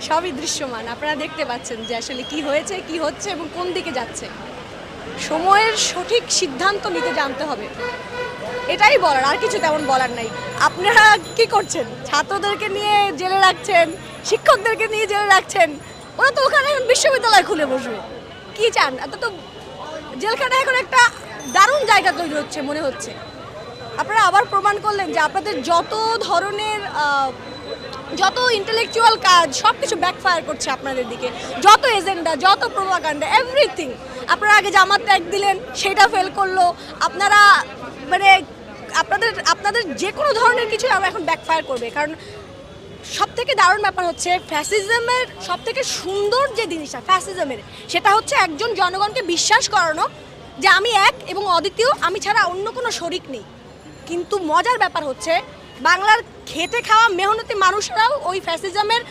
সবই দৃশ্যমান, আপনারা দেখতে পাচ্ছেন যে আসলে কি হয়েছে, কি হচ্ছে এবং কোন দিকে যাচ্ছে। সময়ের সঠিক সিদ্ধান্ত নিতে জানতে হবে, এটাই বলার, আর কিছু তেমন বলার নাই। আপনারা কি করছেন? ছাত্রদেরকে নিয়ে জেলে রাখছেন, শিক্ষকদেরকে নিয়ে জেলে রাখছেন, ওরা তো ওখানে বিশ্ববিদ্যালয় খুলে বসবে। কি চান? এত তো জেলখানা এখন একটা দারুণ জায়গা তৈরি হচ্ছে মনে হচ্ছে। আপনারা আবার প্রমাণ করলেন যে আপনাদের যত ধরনের যত ইন্টেলেকচুয়াল কাজ সব কিছু ব্যাকফায়ার করছে আপনাদের দিকে, যত এজেন্ডা, যত প্রোপাগান্ডা, এভরিথিং। আপনারা আগে জামাত ত্যাগ দিলেন, সেটা ফেল করলো। আপনারা মানে আপনাদের যে কোনো ধরনের কিছু আমরা এখন ব্যাকফায়ার করবে। কারণ সব থেকে দারুণ ব্যাপার হচ্ছে ফ্যাসিজমের সব থেকে সুন্দর যে জিনিসটা ফ্যাসিজমের, সেটা হচ্ছে একজন জনগণকে বিশ্বাস করানো যে আমি এক এবং অদ্বিতীয়, আমি ছাড়া অন্য কোনো শরিক নেই। কিন্তু মজার ব্যাপার হচ্ছে বাংলার খেটে খাওয়া মেহনতি মানুষরাও ওই ফ্যাসিজমের